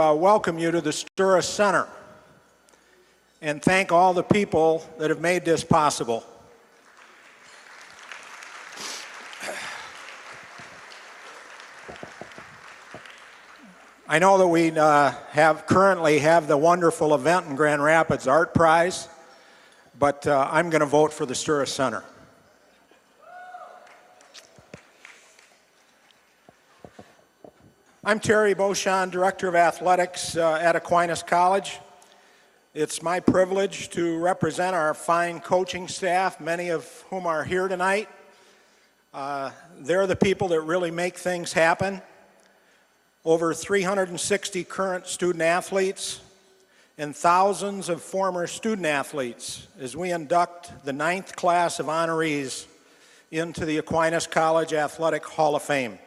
welcome you to the Stura Center and thank all the people that have made this possible. I know that we currently have the wonderful event in Grand Rapids Art Prize, but I'm going to vote for the Stura Center. I'm Terry Beauchamp, Director of Athletics at Aquinas College. It's my privilege to represent our fine coaching staff, many of whom are here tonight. They're the people that really make things happen. Over 360 current student athletes and thousands of former student athletes as we induct the 9th class of honorees into the Aquinas College Athletic Hall of Fame.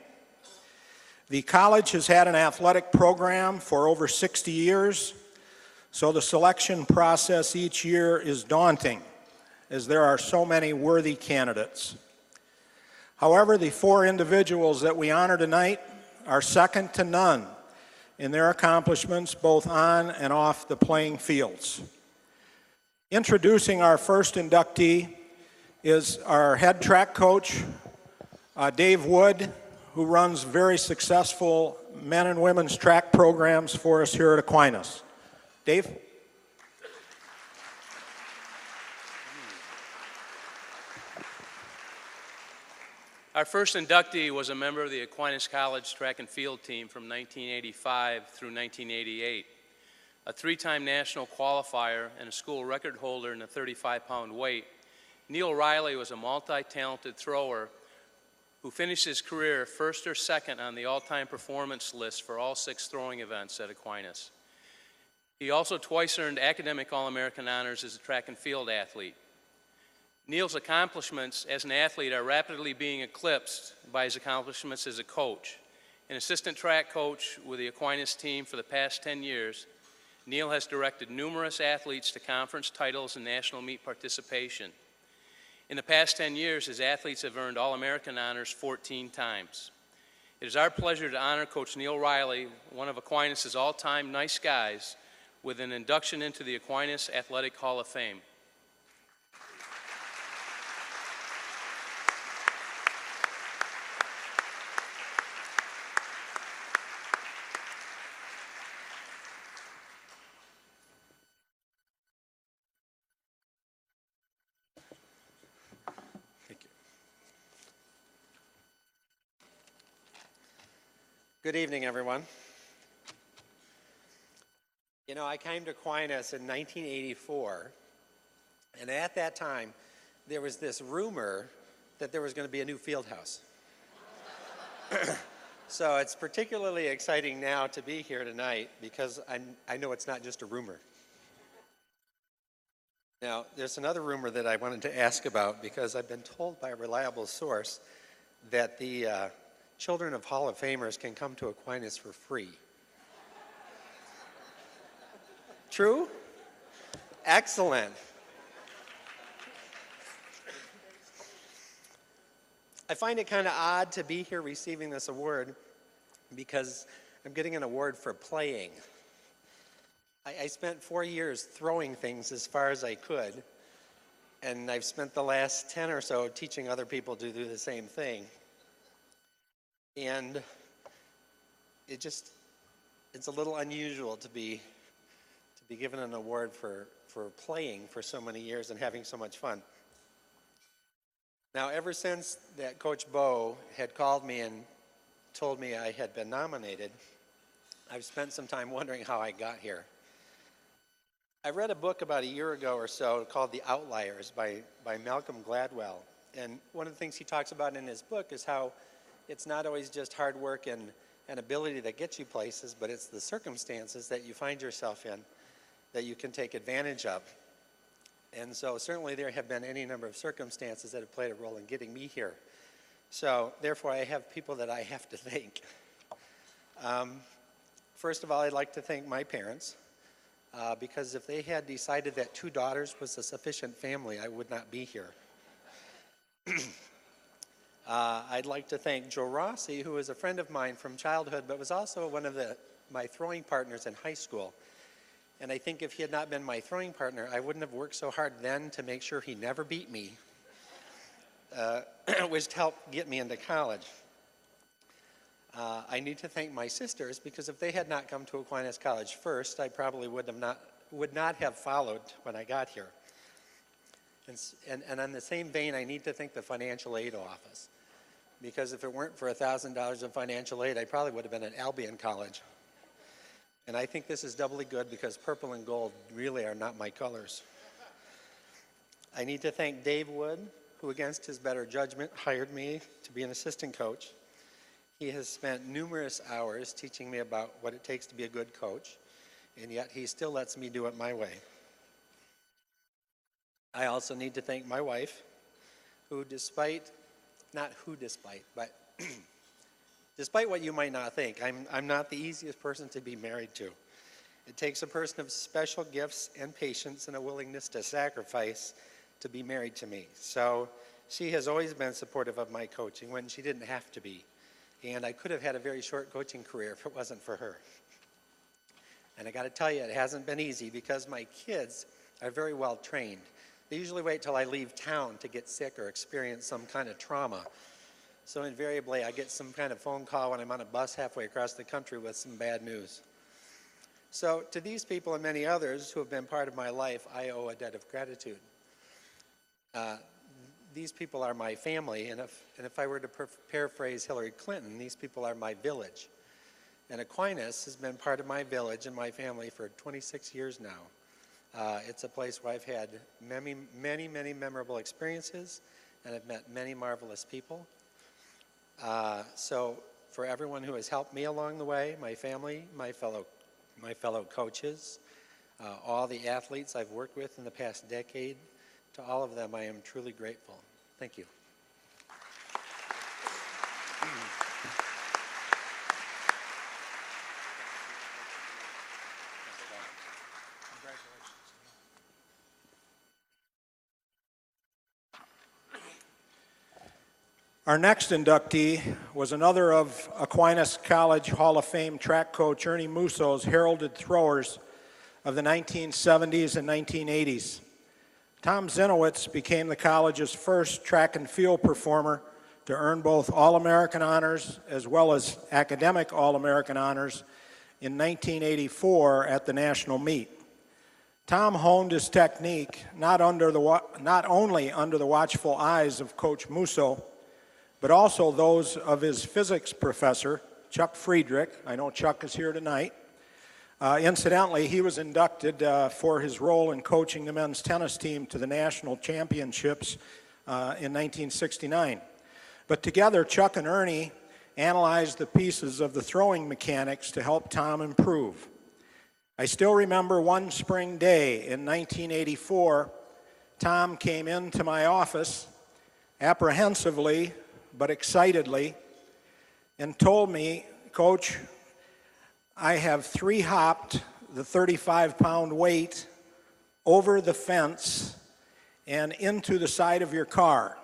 The college has had an athletic program for over 60 years, so the selection process each year is daunting, as there are so many worthy candidates. However, the 4 individuals that we honor tonight are second to none in their accomplishments both on and off the playing fields. Introducing our first inductee is our head track coach, Dave Wood, who runs very successful men and women's track programs for us here at Aquinas. Dave? Our first inductee was a member of the Aquinas College track and field team from 1985 through 1988, a 3-time national qualifier and a school record holder in the 35-pound weight. Neil Riley was a multi-talented thrower who finished his career first or second on the all-time performance list for all 6 throwing events at Aquinas. He also twice earned academic All-American honors as a track and field athlete. Neil's accomplishments as an athlete are rapidly being eclipsed by his accomplishments as a coach. An assistant track coach with the Aquinas team for the past 10 years, Neil has directed numerous athletes to conference titles and national meet participation. In the past 10 years, his athletes have earned All-American honors 14 times. It is our pleasure to honor Coach Neil Riley, one of Aquinas' all-time nice guys, with an induction into the Aquinas Athletic Hall of Fame. Good evening, everyone. You know, I came to Aquinas in 1984, and at that time, there was this rumor that there was going to be a new field house. So it's particularly exciting now to be here tonight because I know it's not just a rumor. Now, there's another rumor that I wanted to ask about because I've been told by a reliable source that the children of Hall of Famers can come to Aquinas for free. True? Excellent. I find it kind of odd to be here receiving this award because I'm getting an award for playing. I spent 4 years throwing things as far as I could, and I've spent the last 10 or so teaching other people to do the same thing. And it's a little unusual to be given an award for playing for so many years and having so much fun. Now, ever since that Coach Bo had called me and told me I had been nominated, I've spent some time wondering how I got here. I read a book about a year ago or so called The Outliers by Malcolm Gladwell. And one of the things he talks about in his book is how it's not always just hard work and ability that gets you places, but it's the circumstances that you find yourself in that you can take advantage of. And so certainly there have been any number of circumstances that have played a role in getting me here. So therefore I have people that I have to thank. First of all, I'd like to thank my parents because if they had decided that 2 daughters was a sufficient family, I would not be here. I'd like to thank Joe Rossi, who is a friend of mine from childhood, but was also one of the my throwing partners in high school. And I think if he had not been my throwing partner, I wouldn't have worked so hard then to make sure he never beat me, which helped get me into college. I need to thank my sisters, because if they had not come to Aquinas College first, I probably would not have followed when I got here. And on the same vein, I need to thank the financial aid office, because if it weren't for $1,000 in financial aid, I probably would have been at Albion College. And I think this is doubly good because purple and gold really are not my colors. I need to thank Dave Wood, who against his better judgment hired me to be an assistant coach. He has spent numerous hours teaching me about what it takes to be a good coach, and yet he still lets me do it my way. I also need to thank my wife, who despite what you might not think, I'm not the easiest person to be married to. It takes a person of special gifts and patience and a willingness to sacrifice to be married to me. So she has always been supportive of my coaching when she didn't have to be. And I could have had a very short coaching career if it wasn't for her. And I got to tell you, it hasn't been easy because my kids are very well trained. They usually wait till I leave town to get sick or experience some kind of trauma. So invariably, I get some kind of phone call when I'm on a bus halfway across the country with some bad news. So to these people and many others who have been part of my life, I owe a debt of gratitude. These people are my family, and if I were to paraphrase Hillary Clinton, these people are my village. And Aquinas has been part of my village and my family for 26 years now. It's a place where I've had many, many, many memorable experiences, and I've met many marvelous people. So for everyone who has helped me along the way, my family, my fellow coaches, all the athletes I've worked with in the past decade, to all of them I am truly grateful. Thank you. Our next inductee was another of Aquinas College Hall of Fame track coach Ernie Musso's heralded throwers of the 1970s and 1980s. Tom Zinowitz became the college's first track and field performer to earn both All-American honors as well as academic All-American honors in 1984 at the national meet. Tom honed his technique not only under the watchful eyes of Coach Musso, but also those of his physics professor, Chuck Friedrich. I know Chuck is here tonight. Incidentally, he was inducted for his role in coaching the men's tennis team to the national championships in 1969. But together, Chuck and Ernie analyzed the pieces of the throwing mechanics to help Tom improve. I still remember one spring day in 1984, Tom came into my office apprehensively but excitedly and told me, "Coach, I have three-hopped the 35-pound weight over the fence and into the side of your car,"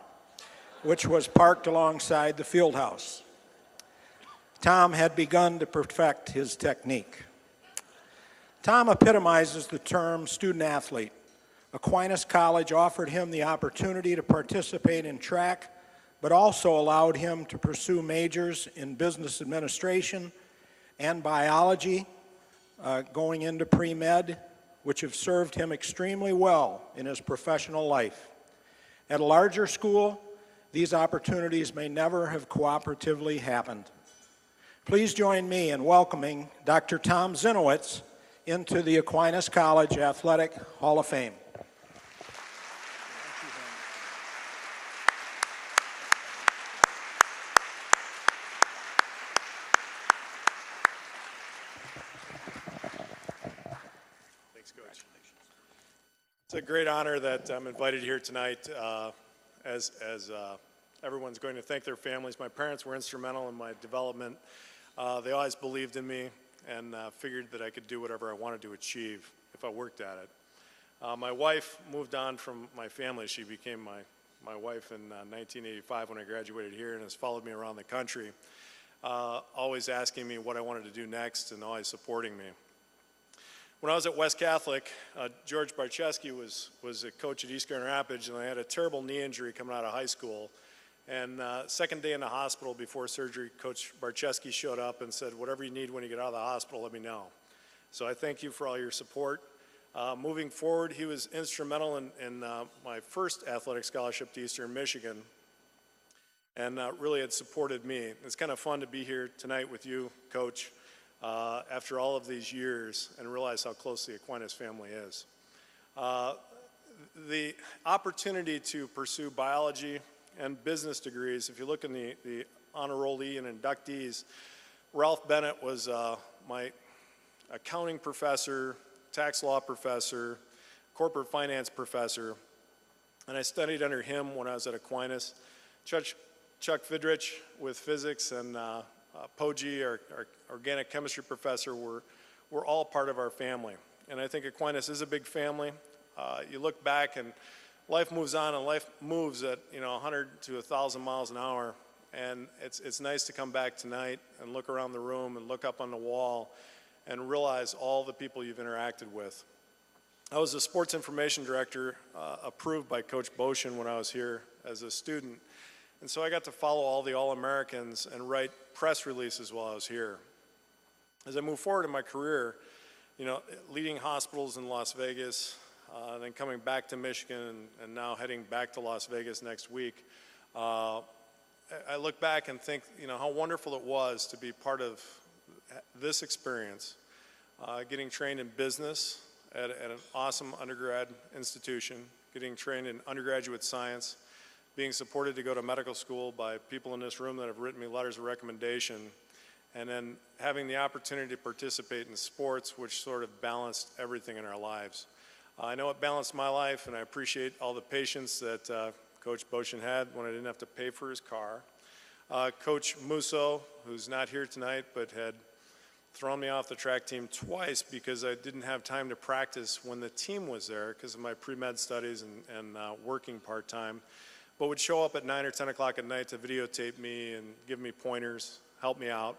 which was parked alongside the field house. Tom had begun to perfect his technique. Tom epitomizes the term student athlete. Aquinas College offered him the opportunity to participate in track, but also allowed him to pursue majors in business administration and biology, going into pre-med, which have served him extremely well in his professional life. At a larger school, these opportunities may never have cooperatively happened. Please join me in welcoming Dr. Tom Zinowitz into the Aquinas College Athletic Hall of Fame. It's a great honor that I'm invited here tonight as everyone's going to thank their families. My parents were instrumental in my development. They always believed in me and figured that I could do whatever I wanted to achieve if I worked at it. My wife moved on from my family. She became my wife in 1985 when I graduated here and has followed me around the country. always asking me what I wanted to do next and always supporting me. When I was at West Catholic, George Barczewski was a coach at East Grand Rapids, and I had a terrible knee injury coming out of high school. And second day in the hospital before surgery, Coach Barczewski showed up and said, whatever you need when you get out of the hospital, let me know. So I thank you for all your support. Moving forward, he was instrumental in my first athletic scholarship to Eastern Michigan, and really had supported me. It's kind of fun to be here tonight with you, Coach, after all of these years, and realize how close the Aquinas family is. The opportunity to pursue biology and business degrees, if you look in the honor rollee and inductees, Ralph Bennett was my accounting professor, tax law professor, corporate finance professor, and I studied under him when I was at Aquinas. Chuck Vidrich with physics and Poji, our organic chemistry professor, were all part of our family. And I think Aquinas is a big family. You look back and life moves on, and life moves at 100 to 1,000 miles an hour. And it's nice to come back tonight and look around the room and look up on the wall and realize all the people you've interacted with. I was the sports information director approved by Coach Boshin when I was here as a student. And so I got to follow all the All-Americans and write press releases while I was here. As I move forward in my career, leading hospitals in Las Vegas, then coming back to Michigan, and now heading back to Las Vegas next week, I look back and think, how wonderful it was to be part of this experience, getting trained in business at an awesome undergrad institution, getting trained in undergraduate science, being supported to go to medical school by people in this room that have written me letters of recommendation, and then having the opportunity to participate in sports, which sort of balanced everything in our lives. I know it balanced my life, and I appreciate all the patience that Coach Boshin had when I didn't have to pay for his car. Coach Musso, who's not here tonight, but had thrown me off the track team twice because I didn't have time to practice when the team was there because of my pre-med studies and working part-time, but would show up at 9 or 10 o'clock at night to videotape me and give me pointers, help me out.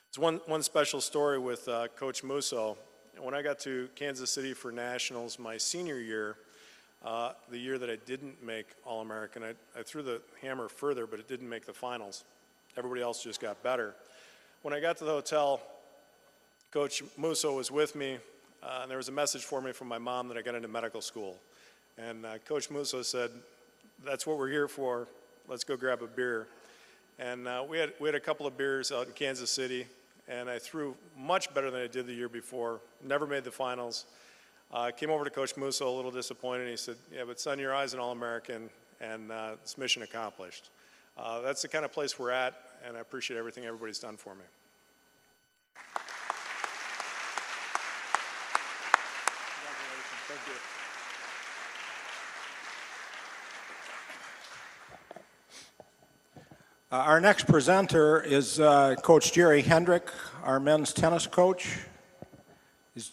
It's one special story with Coach Musso. When I got to Kansas City for Nationals my senior year, the year that I didn't make All-American, I threw the hammer further, but it didn't make the finals. Everybody else just got better. When I got to the hotel, Coach Musso was with me, and there was a message for me from my mom that I got into medical school. And Coach Musso said, "That's what we're here for. Let's go grab a beer." And we had a couple of beers out in Kansas City, and I threw much better than I did the year before. Never made the finals. Came over to Coach Musso a little disappointed. He said, "Yeah, but son, your eye's an All-American, and it's mission accomplished." That's the kind of place we're at, and I appreciate everything everybody's done for me. Congratulations. Thank you. Our next presenter is Coach Jerry Hendrick, our men's tennis coach.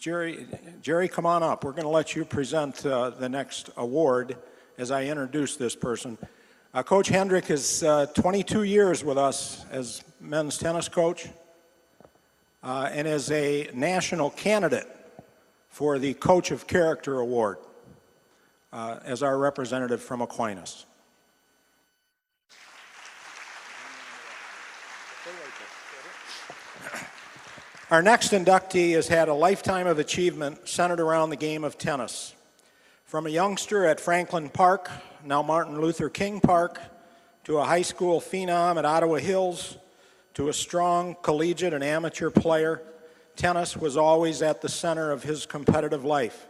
Jerry, come on up. We're going to let you present the next award as I introduce this person. Coach Hendrick is 22 years with us as men's tennis coach and is a national candidate for the Coach of Character Award as our representative from Aquinas. Our next inductee has had a lifetime of achievement centered around the game of tennis. From a youngster at Franklin Park, now Martin Luther King Park, to a high school phenom at Ottawa Hills, to a strong collegiate and amateur player, tennis was always at the center of his competitive life.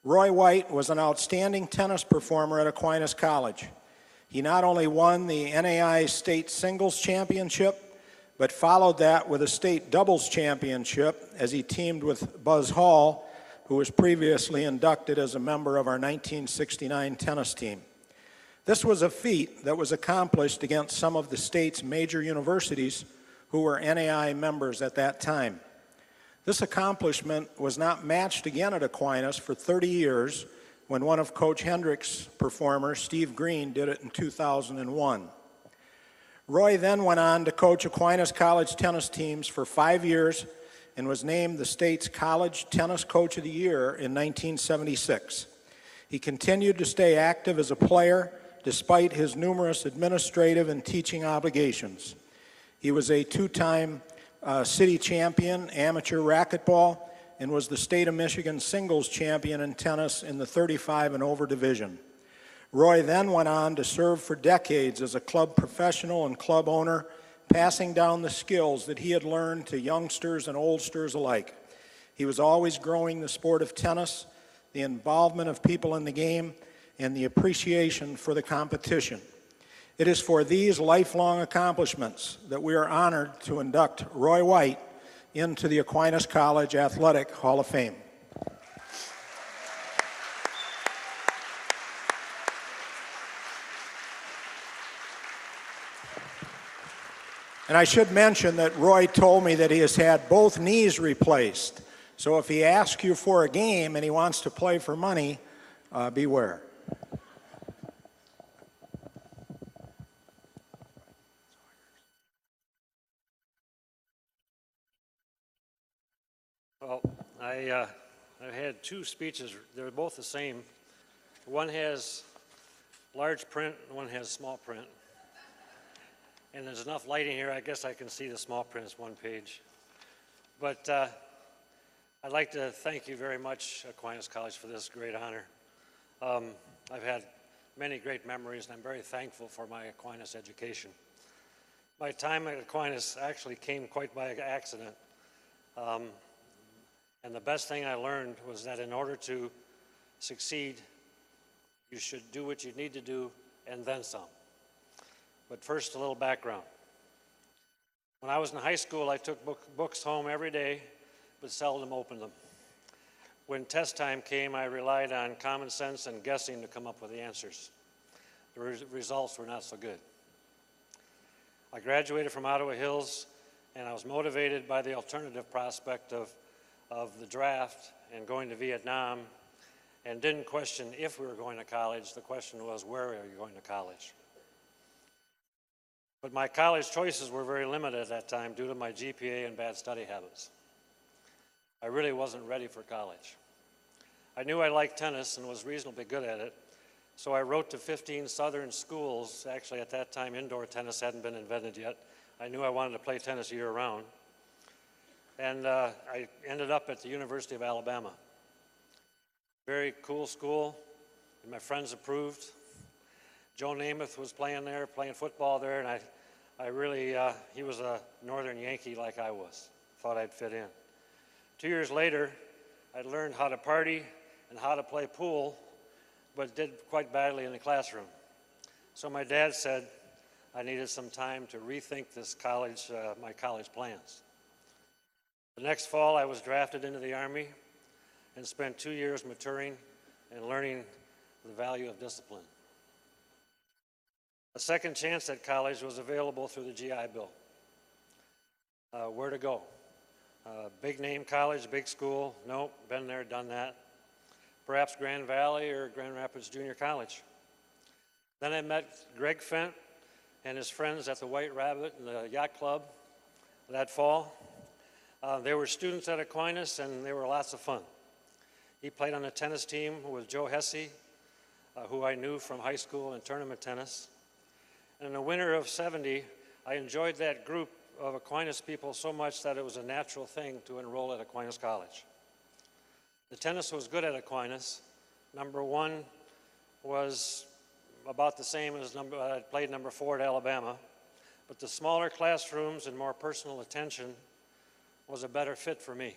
Roy White was an outstanding tennis performer at Aquinas College. He not only won the NAI State Singles Championship, but followed that with a state doubles championship as he teamed with Buzz Hall, who was previously inducted as a member of our 1969 tennis team. This was a feat that was accomplished against some of the state's major universities who were NAI members at that time. This accomplishment was not matched again at Aquinas for 30 years when one of Coach Hendrick's performers, Steve Green, did it in 2001. Roy then went on to coach Aquinas College tennis teams for 5 years and was named the state's College Tennis Coach of the Year in 1976. He continued to stay active as a player despite his numerous administrative and teaching obligations. He was a two-time city champion, amateur racquetball, and was the state of Michigan singles champion in tennis in the 35 and over division. Roy then went on to serve for decades as a club professional and club owner, passing down the skills that he had learned to youngsters and oldsters alike. He was always growing the sport of tennis, the involvement of people in the game, and the appreciation for the competition. It is for these lifelong accomplishments that we are honored to induct Roy White into the Aquinas College Athletic Hall of Fame. And I should mention that Roy told me that he has had both knees replaced. So if he asks you for a game and he wants to play for money, beware. Well, I had two speeches. They're both the same. One has large print, and one has small print. And there's enough lighting here, I guess I can see the small print is one page. But I'd like to thank you very much, Aquinas College, for this great honor. I've had many great memories, and I'm very thankful for my Aquinas education. My time at Aquinas actually came quite by accident. And the best thing I learned was that in order to succeed, you should do what you need to do and then some. But first, a little background. When I was in high school, I took books home every day, but seldom opened them. When test time came, I relied on common sense and guessing to come up with the answers. The results were not so good. I graduated from Ottawa Hills, and I was motivated by the alternative prospect of the draft and going to Vietnam, and didn't question if we were going to college. The question was, where are you going to college? But my college choices were very limited at that time due to my GPA and bad study habits. I really wasn't ready for college. I knew I liked tennis and was reasonably good at it, so I wrote to 15 southern schools. Actually, at that time, indoor tennis hadn't been invented yet. I knew I wanted to play tennis year-round. And I ended up at the University of Alabama. Very cool school, and my friends approved. Joe Namath was playing there, playing football there, and I really, he was a Northern Yankee like I was. Thought I'd fit in. 2 years later, I learned how to party and how to play pool, but did quite badly in the classroom. So my dad said I needed some time to rethink this college, my college plans. The next fall, I was drafted into the Army and spent 2 years maturing and learning the value of discipline. A second chance at college was available through the GI Bill. Where to go? Big name college, big school? Nope, been there, done that. Perhaps Grand Valley or Grand Rapids Junior College. Then I met Greg Fent and his friends at the White Rabbit and the Yacht Club that fall. They were students at Aquinas, and they were lots of fun. He played on a tennis team with Joe Hesse, who I knew from high school and tournament tennis. And in the winter of '70, I enjoyed that group of Aquinas people so much that it was a natural thing to enroll at Aquinas College. The tennis was good at Aquinas. Number one was about the same as I played number 4 at Alabama, but the smaller classrooms and more personal attention was a better fit for me.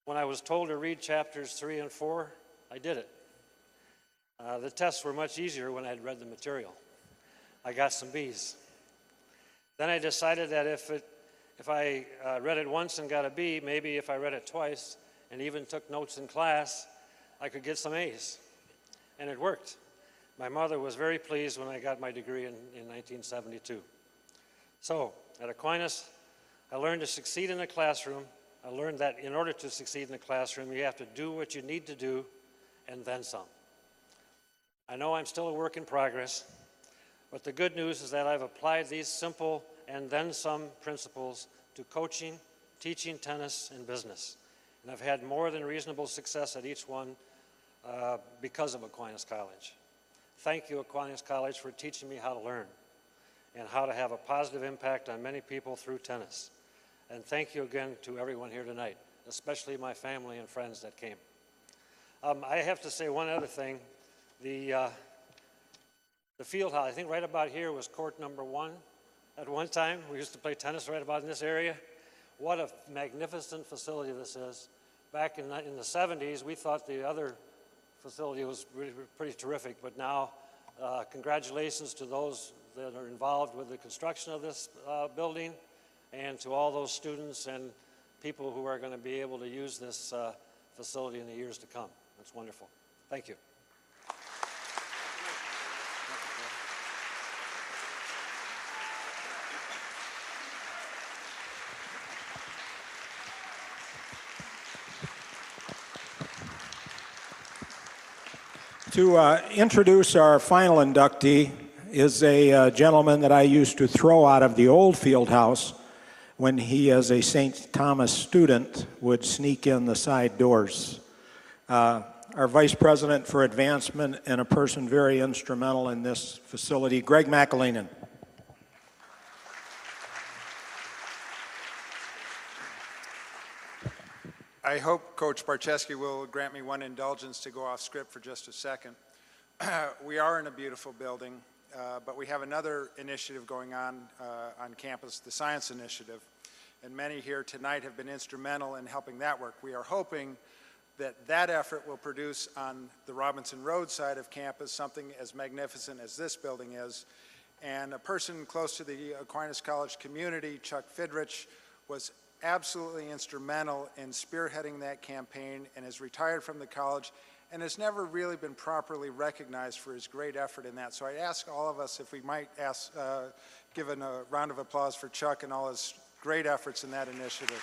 When I was told to read chapters 3 and 4, I did it. The tests were much easier when I'd read the material. I got some B's. Then I decided that if I read it once and got a B, maybe if I read it twice and even took notes in class, I could get some A's. And it worked. My mother was very pleased when I got my degree in 1972. So at Aquinas, I learned to succeed in the classroom. I learned that in order to succeed in the classroom, you have to do what you need to do and then some. I know I'm still a work in progress, But the good news is that I've applied these simple and then some principles to coaching, teaching tennis, and business. And I've had more than reasonable success at each one because of Aquinas College. Thank you, Aquinas College, for teaching me how to learn and how to have a positive impact on many people through tennis. And thank you again to everyone here tonight, especially my family and friends that came. I have to say one other thing. The field house, I think right about here was court number 1 at one time. We used to play tennis right about in this area. What a magnificent facility this is. Back in the 70s, we thought the other facility was really, pretty terrific, but now congratulations to those that are involved with the construction of this building and to all those students and people who are going to be able to use this facility in the years to come. That's wonderful. Thank you. To introduce our final inductee is a gentleman that I used to throw out of the old field house when he, as a St. Thomas student, would sneak in the side doors. Our Vice President for Advancement and a person very instrumental in this facility, Greg McAleenan. I hope Coach Barczewski will grant me one indulgence to go off script for just a second. We are in a beautiful building, but we have another initiative going on campus, the Science Initiative, and many here tonight have been instrumental in helping that work. We are hoping that that effort will produce on the Robinson Road side of campus something as magnificent as this building is. And a person close to the Aquinas College community, Chuck Fidrich, was absolutely instrumental in spearheading that campaign and is retired from the college and has never really been properly recognized for his great effort in that. So I ask all of us if we might give a round of applause for Chuck and all his great efforts in that initiative.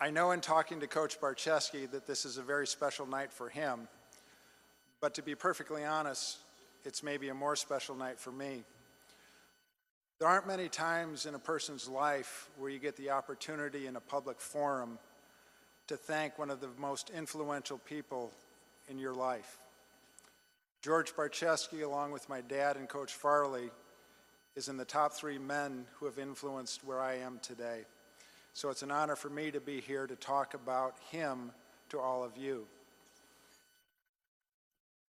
I know in talking to Coach Barczewski that this is a very special night for him. But to be perfectly honest, it's maybe a more special night for me. There aren't many times in a person's life where you get the opportunity in a public forum to thank one of the most influential people in your life. George Barczewski, along with my dad and Coach Farley, is in the top 3 men who have influenced where I am today. So it's an honor for me to be here to talk about him to all of you.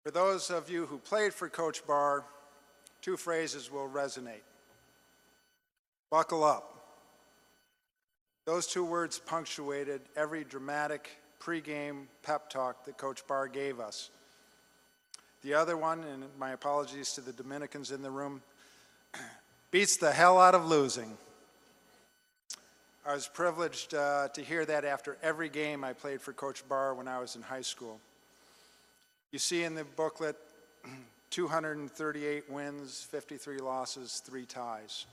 For those of you who played for Coach Barr, 2 phrases will resonate. Buckle up. Those 2 words punctuated every dramatic pregame pep talk that Coach Barr gave us. The other one, and my apologies to the Dominicans in the room, beats the hell out of losing. I was privileged to hear that after every game I played for Coach Barr when I was in high school. You see in the booklet 238 wins, 53 losses, 3 ties.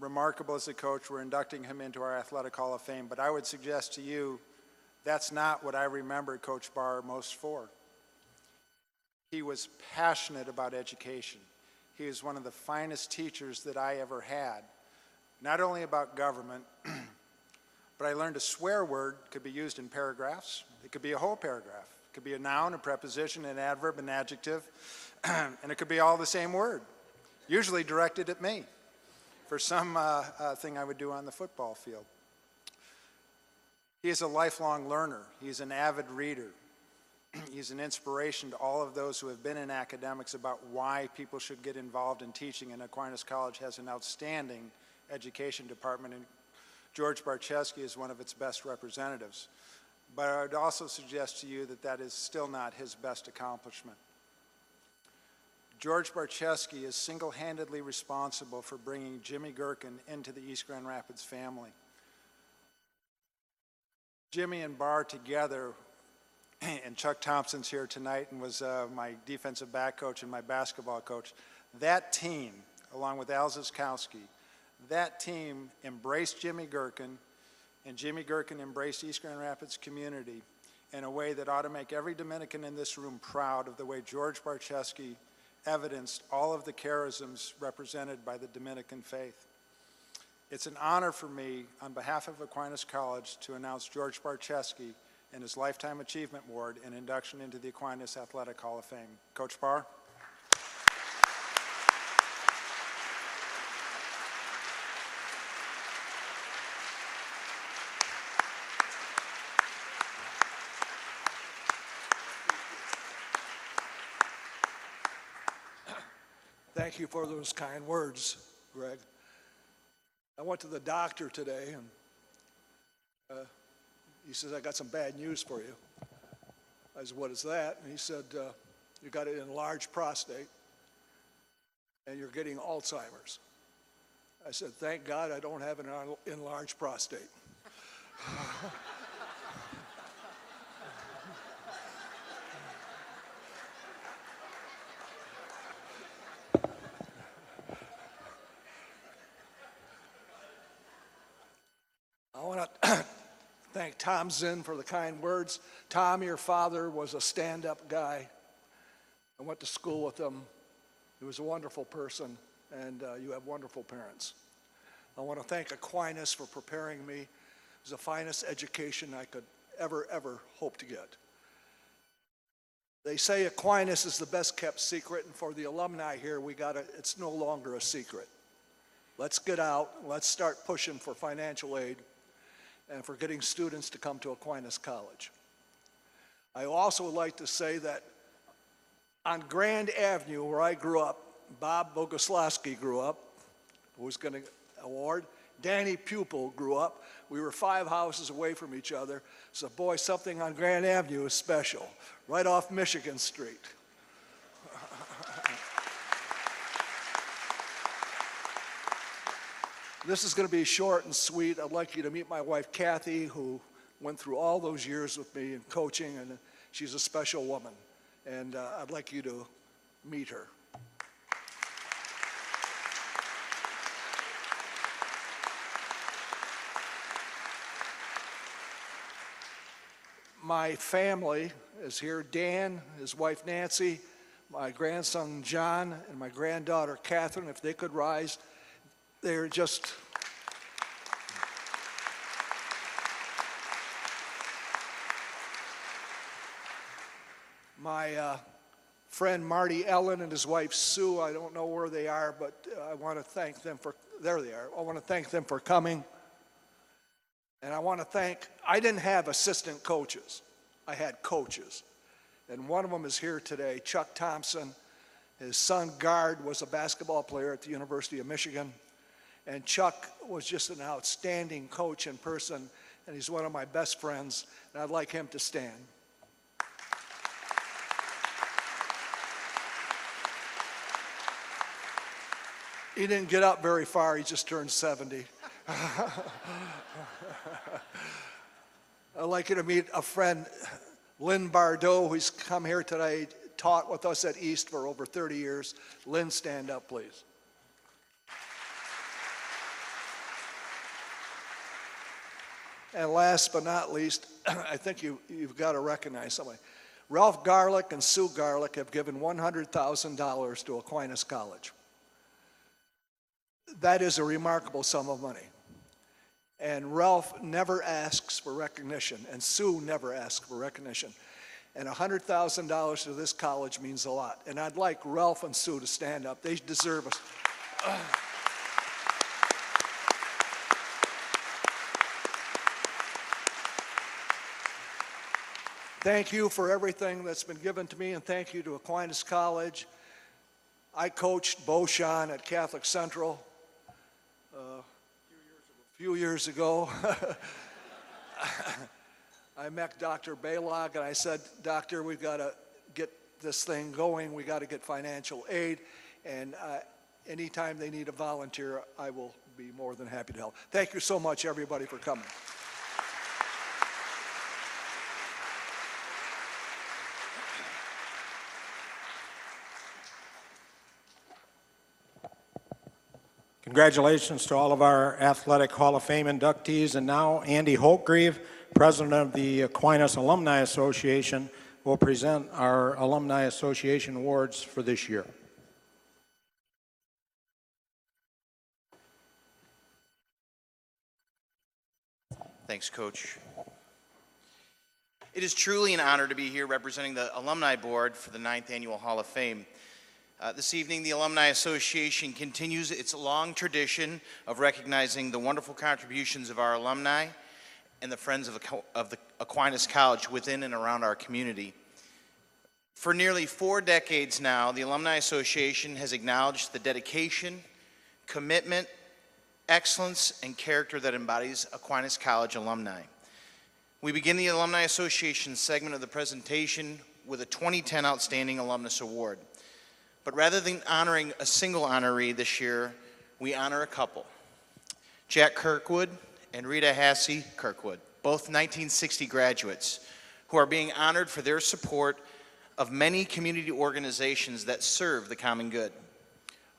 Remarkable as a coach. We're inducting him into our Athletic Hall of Fame, but I would suggest to you that's not what I remember Coach Barr most for. He was passionate about education. He was one of the finest teachers that I ever had, not only about government, but I learned a swear word could be used in paragraphs. It could be a whole paragraph. It could be a noun, a preposition, an adverb, an adjective, and it could be all the same word, usually directed at me for some thing I would do on the football field. He is a lifelong learner. He's an avid reader. He's an inspiration to all of those who have been in academics about why people should get involved in teaching, and Aquinas College has an outstanding education department, and George Barczewski is one of its best representatives. But I would also suggest to you that that is still not his best accomplishment. George Barczewski is single-handedly responsible for bringing Jimmy Gherkin into the East Grand Rapids family. Jimmy and Barr together, and Chuck Thompson's here tonight and was my defensive back coach and my basketball coach. That team, along with Al Ziskowski, that team embraced Jimmy Gherkin, and Jimmy Gherkin embraced East Grand Rapids community in a way that ought to make every Dominican in this room proud of the way George Barczewski evidenced all of the charisms represented by the Dominican faith. It's an honor for me, on behalf of Aquinas College, to announce George Barczewski and his Lifetime Achievement Award and induction into the Aquinas Athletic Hall of Fame. Coach Barr. Thank you for those kind words, Greg. I went to the doctor today, and he says, I got some bad news for you. I said, what is that? And he said, you got an enlarged prostate, and you're getting Alzheimer's. I said, thank God I don't have an enlarged prostate. I want to thank Tom Zinn for the kind words. Tom, your father was a stand-up guy. I went to school with him. He was a wonderful person, and you have wonderful parents. I want to thank Aquinas for preparing me. It was the finest education I could ever hope to get. They say Aquinas is the best kept secret, and for the alumni here, it's no longer a secret. Let's get out, let's start pushing for financial aid and for getting students to come to Aquinas College. I also would like to say that on Grand Avenue, where I grew up, Bob Bogoslawski grew up, who was going to award. Danny Pupil grew up. We were 5 houses away from each other. So boy, something on Grand Avenue is special, right off Michigan Street. This is going to be short and sweet. I'd like you to meet my wife, Kathy, who went through all those years with me in coaching, and she's a special woman. And I'd like you to meet her. My family is here. Dan, his wife Nancy, my grandson John, and my granddaughter Catherine, if they could rise. They're just my friend Marty Ellen and his wife Sue. I don't know where they are, but I want to thank them for, there they are. I want to thank them for coming. And I want to thank, I didn't have assistant coaches. I had coaches. And one of them is here today, Chuck Thompson. His son Gard was a basketball player at the University of Michigan. And Chuck was just an outstanding coach in person, and he's one of my best friends, and I'd like him to stand. He didn't get up very far, he just turned 70. I'd like you to meet a friend, Lynn Bardot, who's come here today, taught with us at East for over 30 years. Lynn, stand up, please. And last but not least, I think you've got to recognize somebody. Ralph Garlick and Sue Garlick have given $100,000 to Aquinas College. That is a remarkable sum of money. And Ralph never asks for recognition, and Sue never asks for recognition. And $100,000 to this college means a lot. And I'd like Ralph and Sue to stand up. They deserve us. Thank you for everything that's been given to me, and thank you to Aquinas College. I coached Beauchamp at Catholic Central a few years ago. I met Dr. Balog, and I said, Doctor, we've got to get this thing going. We've got to get financial aid, and anytime they need a volunteer, I will be more than happy to help. Thank you so much, everybody, for coming. Congratulations to all of our Athletic Hall of Fame inductees. And now Andy Holtgreave, President of the Aquinas Alumni Association, will present our Alumni Association awards for this year. Thanks, Coach. It is truly an honor to be here representing the Alumni Board for the 9th Annual Hall of Fame. This evening, the Alumni Association continues its long tradition of recognizing the wonderful contributions of our alumni and the friends of the Aquinas College within and around our community. For nearly 4 decades now, the Alumni Association has acknowledged the dedication, commitment, excellence, and character that embodies Aquinas College alumni. We begin the Alumni Association segment of the presentation with a 2010 Outstanding Alumnus Award. But rather than honoring a single honoree this year, we honor a couple. Jack Kirkwood and Rita Hassey Kirkwood, both 1960 graduates, who are being honored for their support of many community organizations that serve the common good.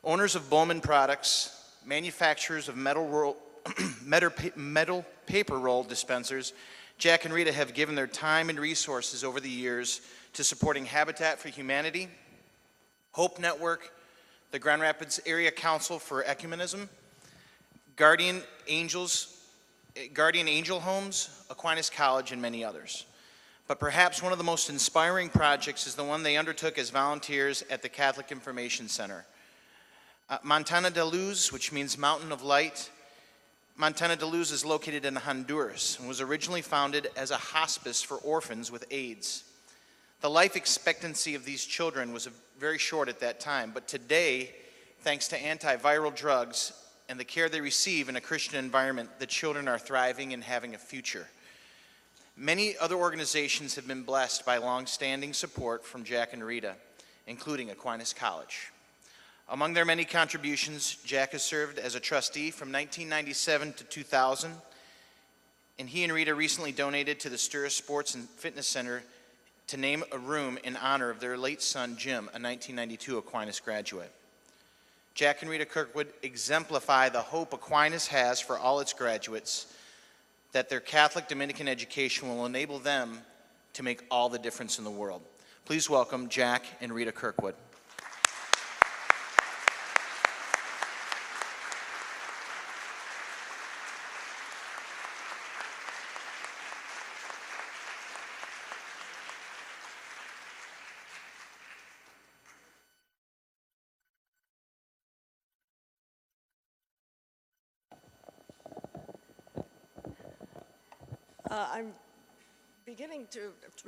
Owners of Bowman Products, manufacturers of metal paper roll dispensers, Jack and Rita have given their time and resources over the years to supporting Habitat for Humanity, Hope Network, the Grand Rapids Area Council for Ecumenism, Guardian Angel Homes, Aquinas College, and many others. But perhaps one of the most inspiring projects is the one they undertook as volunteers at the Catholic Information Center. Montana de Luz, which means Mountain of Light. Montana de Luz is located in Honduras and was originally founded as a hospice for orphans with AIDS. The life expectancy of these children was very short at that time, but today, thanks to antiviral drugs and the care they receive in a Christian environment, the children are thriving and having a future. Many other organizations have been blessed by long-standing support from Jack and Rita, including Aquinas College. Among their many contributions, Jack has served as a trustee from 1997 to 2000, and he and Rita recently donated to the Stura Sports and Fitness Center to name a room in honor of their late son, Jim, a 1992 Aquinas graduate. Jack and Rita Kirkwood exemplify the hope Aquinas has for all its graduates, that their Catholic Dominican education will enable them to make all the difference in the world. Please welcome Jack and Rita Kirkwood.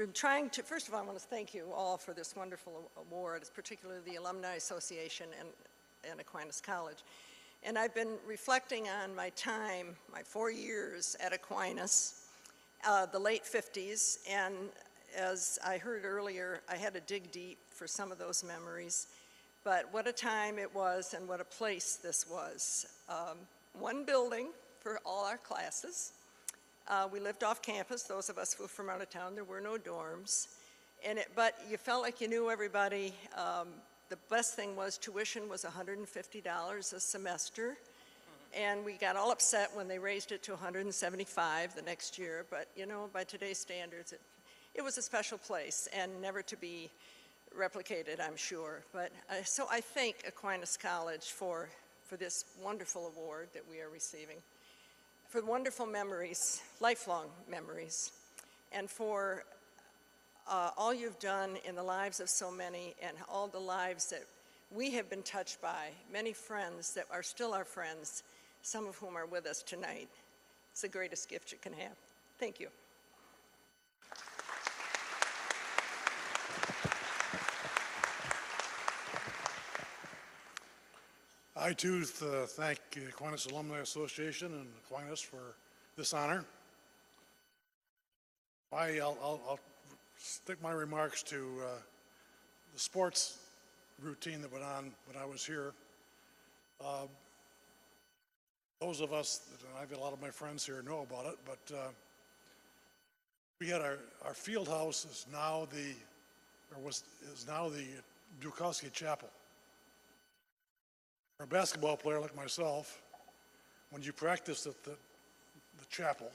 I'm trying to, first of all, I want to thank you all for this wonderful award, particularly the Alumni Association and Aquinas College. And I've been reflecting on my time, my 4 years at Aquinas, the late 50s, and as I heard earlier, I had to dig deep for some of those memories. But what a time it was and what a place this was. One building for all our classes. We lived off campus, those of us who were from out of town. There were no dorms. But you felt like you knew everybody. The best thing was tuition was $150 a semester. And we got all upset when they raised it to $175 the next year. But, you know, by today's standards, it was a special place and never to be replicated, I'm sure. But so I thank Aquinas College for this wonderful award that we are receiving, for wonderful memories, lifelong memories, and for all you've done in the lives of so many and all the lives that we have been touched by, many friends that are still our friends, some of whom are with us tonight. It's the greatest gift you can have. Thank you. I too thank the Aquinas Alumni Association and Aquinas for this honor. I'll stick my remarks to the sports routine that went on when I was here. Those of us, I have a lot of my friends here know about it, but we had our field house is now the Dukowski Chapel. For a basketball player like myself, when you practice at the chapel,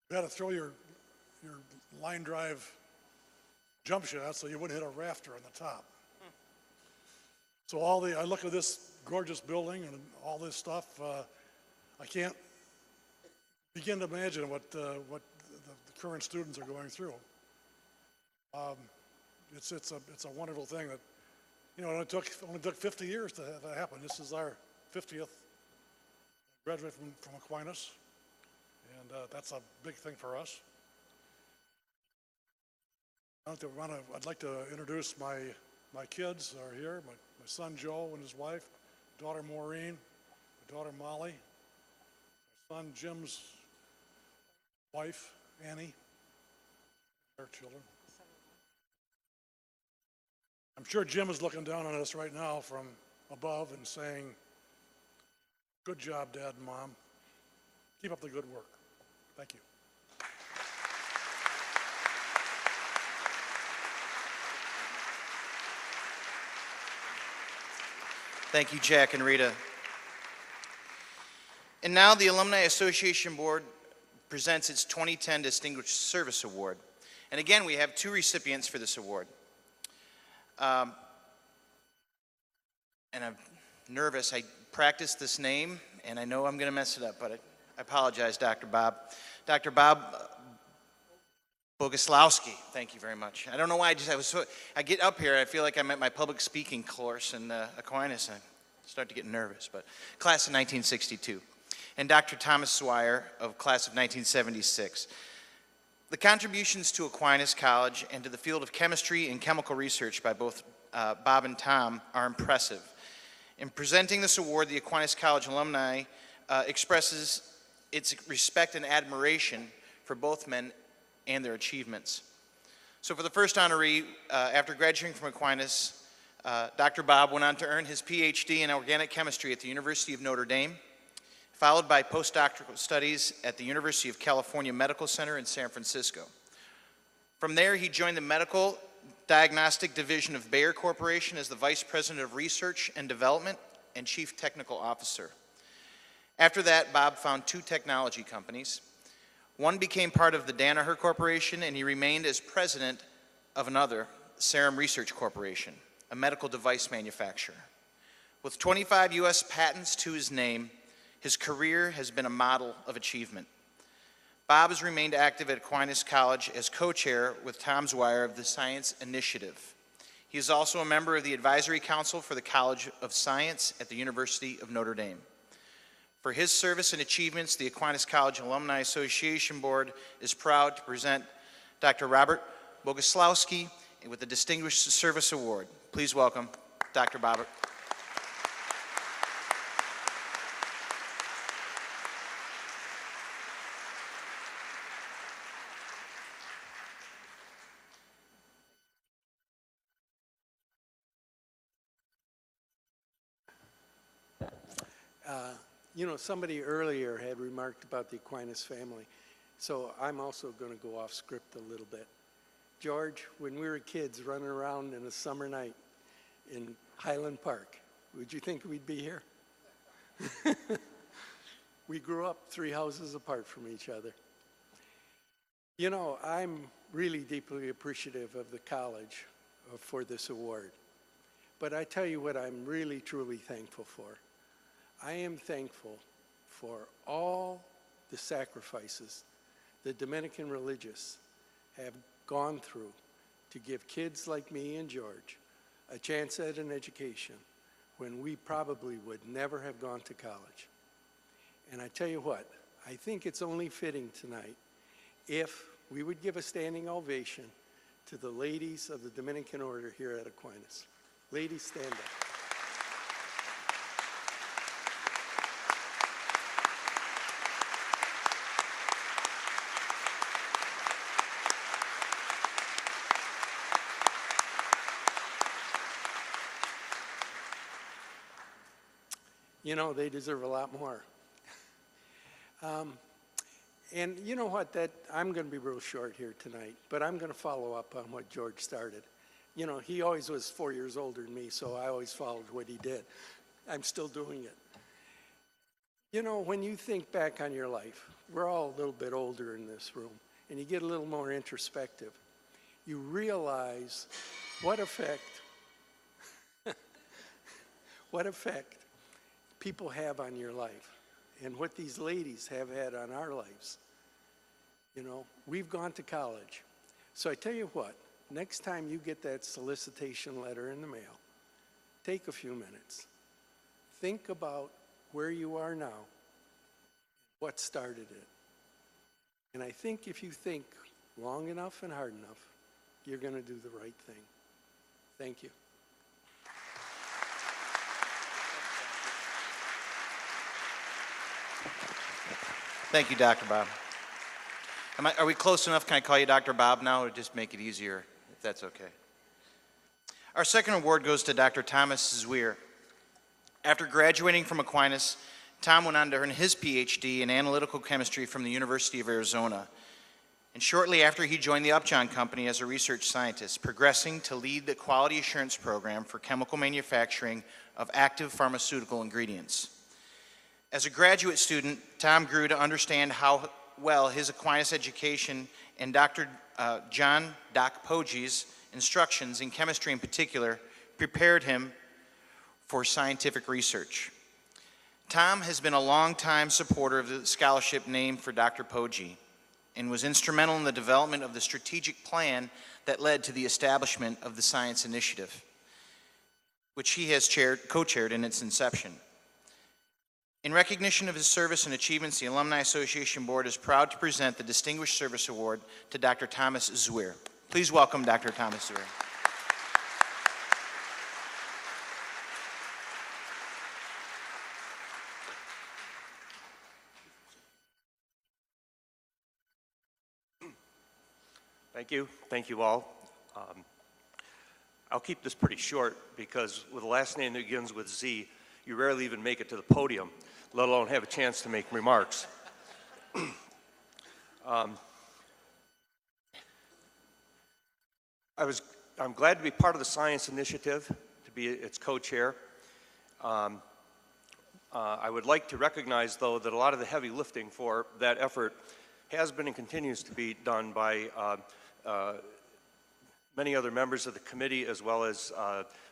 you had to throw your line drive jump shot so you wouldn't hit a rafter on the top. So I look at this gorgeous building and all this stuff, I can't begin to imagine what the current students are going through. It's a wonderful thing that, it only took 50 years to have that happen. This is our 50th graduate from Aquinas, and that's a big thing for us. I'd like to introduce my kids are here, my son Joe and his wife, daughter Maureen, my daughter Molly, my son Jim's wife, Annie, their children. I'm sure Jim is looking down on us right now from above and saying, "Good job, Dad and Mom. Keep up the good work." Thank you. Thank you, Jack and Rita. And now the Alumni Association Board presents its 2010 Distinguished Service Award. And again, we have two recipients for this award. And I'm nervous. I practiced this name, and I know I'm going to mess it up, but I apologize, Dr. Bob. Dr. Bob Boguslawski, thank you very much. I don't know why I get up here, I feel like I'm at my public speaking course in Aquinas, and I start to get nervous, but class of 1962. And Dr. Thomas Swire of class of 1976. The contributions to Aquinas College and to the field of chemistry and chemical research by both Bob and Tom are impressive. In presenting this award, the Aquinas College alumni expresses its respect and admiration for both men and their achievements. So for the first honoree, after graduating from Aquinas, Dr. Bob went on to earn his PhD in organic chemistry at the University of Notre Dame, followed by postdoctoral studies at the University of California Medical Center in San Francisco. From there, he joined the Medical Diagnostic Division of Bayer Corporation as the Vice President of Research and Development and Chief Technical Officer. After that, Bob found two technology companies. One became part of the Danaher Corporation, and he remained as president of another, Serum Research Corporation, a medical device manufacturer. With 25 U.S. patents to his name, his career has been a model of achievement. Bob has remained active at Aquinas College as co-chair with Tom Zwire of the Science Initiative. He is also a member of the Advisory Council for the College of Science at the University of Notre Dame. For his service and achievements, the Aquinas College Alumni Association Board is proud to present Dr. Robert Boguslawski with the Distinguished Service Award. Please welcome Dr. Bob. Somebody earlier had remarked about the Aquinas family, so I'm also going to go off script a little bit. George, when we were kids running around in a summer night in Highland Park, would you think we'd be here? We grew up 3 houses apart from each other. I'm really deeply appreciative of the college for this award. But I tell you what I'm really, truly thankful for. I am thankful for all the sacrifices the Dominican religious have gone through to give kids like me and George a chance at an education when we probably would never have gone to college. And I tell you what, I think it's only fitting tonight if we would give a standing ovation to the ladies of the Dominican Order here at Aquinas. Ladies, stand up. They deserve a lot more. And you know what, I'm going to be real short here tonight, but I'm going to follow up on what George started. You know, he always was 4 years older than me, so I always followed what he did. I'm still doing it. You know, when you think back on your life, we're all a little bit older in this room, and you get a little more introspective. You realize what effect people have on your life and what these ladies have had on our lives. You know, we've gone to college. So I tell you what, next time you get that solicitation letter in the mail, take a few minutes. Think about where you are now, what started it. And I think if you think long enough and hard enough, you're going to do the right thing. Thank you. Thank you, Dr. Bob. Are we close enough? Can I call you Dr. Bob now, or just make it easier, if that's okay? Our second award goes to Dr. Thomas Zwier. After graduating from Aquinas, Tom went on to earn his PhD in analytical chemistry from the University of Arizona. And shortly after, he joined the Upjohn Company as a research scientist, progressing to lead the quality assurance program for chemical manufacturing of active pharmaceutical ingredients. As a graduate student, Tom grew to understand how well his Aquinas education and Dr. John Doc Poggi's instructions in chemistry in particular prepared him for scientific research. Tom has been a longtime supporter of the scholarship named for Dr. Poggi and was instrumental in the development of the strategic plan that led to the establishment of the Science Initiative, which he has co-chaired in its inception. In recognition of his service and achievements, the Alumni Association Board is proud to present the Distinguished Service Award to Dr. Thomas Zwier. Please welcome Dr. Thomas Zwier. Thank you. Thank you all. I'll keep this pretty short because with a last name that begins with Z, you rarely even make it to the podium, let alone have a chance to make remarks. I'm glad to be part of the Science Initiative, to be its co-chair. I would like to recognize, though, that a lot of the heavy lifting for that effort has been and continues to be done by many other members of the committee, as well as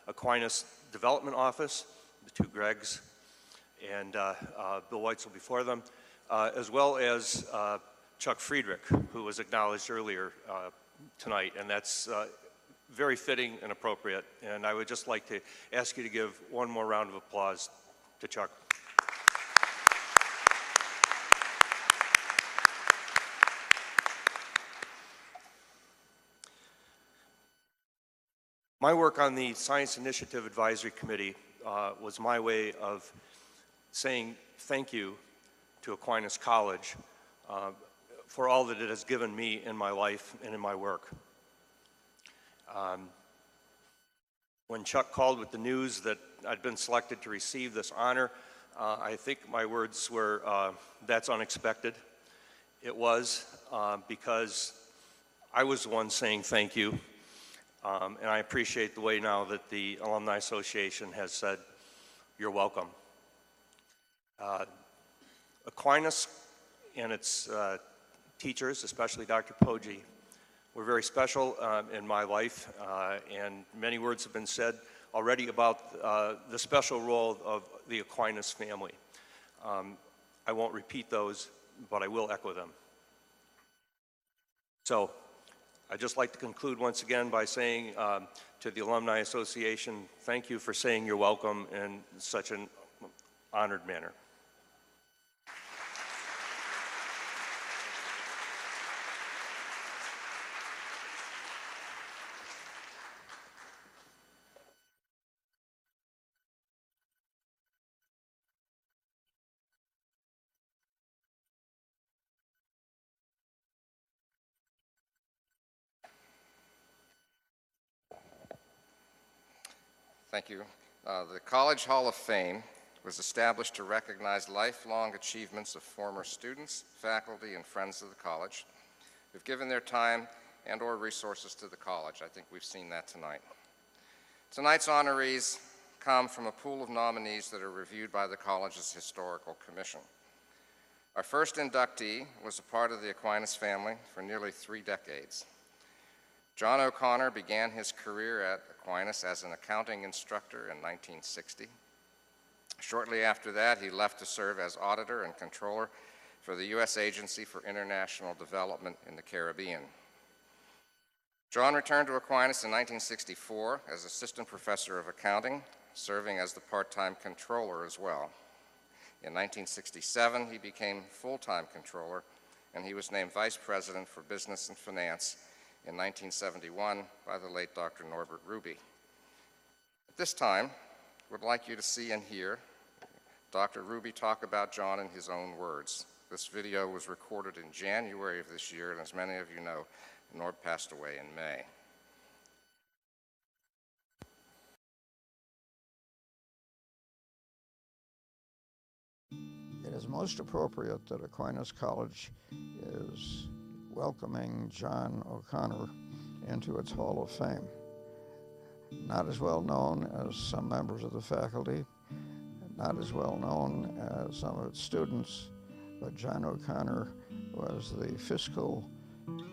Aquinas Development Office, the two Gregs, and Bill Weitzel before them, as well as Chuck Friedrich, who was acknowledged earlier tonight, and that's very fitting and appropriate. And I would just like to ask you to give one more round of applause to Chuck. My work on the Science Initiative Advisory Committee was my way of saying thank you to Aquinas College for all that it has given me in my life and in my work. When Chuck called with the news that I'd been selected to receive this honor, I think my words were, that's unexpected. It was because I was the one saying thank you. And I appreciate the way now that the Alumni Association has said, you're welcome. Aquinas and its teachers, especially Dr. Poggi, were very special in my life, and many words have been said already about the special role of the Aquinas family. I won't repeat those, but I will echo them. So, I'd just like to conclude once again by saying to the Alumni Association, thank you for saying you're welcome in such an honored manner. Thank you. The College Hall of Fame was established to recognize lifelong achievements of former students, faculty, and friends of the college who've given their time and/or resources to the college. I think we've seen that tonight. Tonight's honorees come from a pool of nominees that are reviewed by the college's Historical Commission. Our first inductee was a part of the Aquinas family for nearly 3 decades. John O'Connor began his career at Aquinas as an accounting instructor in 1960. Shortly after that, he left to serve as auditor and controller for the U.S. Agency for International Development in the Caribbean. John returned to Aquinas in 1964 as assistant professor of accounting, serving as the part-time controller as well. In 1967, he became full-time controller, and he was named vice president for business and finance in 1971 by the late Dr. Norbert Ruby. At this time, I would like you to see and hear Dr. Ruby talk about John in his own words. This video was recorded in January of this year, and as many of you know, Norb passed away in May. It is most appropriate that Aquinas College is welcoming John O'Connor into its Hall of Fame. Not as well known as some members of the faculty, not as well known as some of its students, but John O'Connor was the fiscal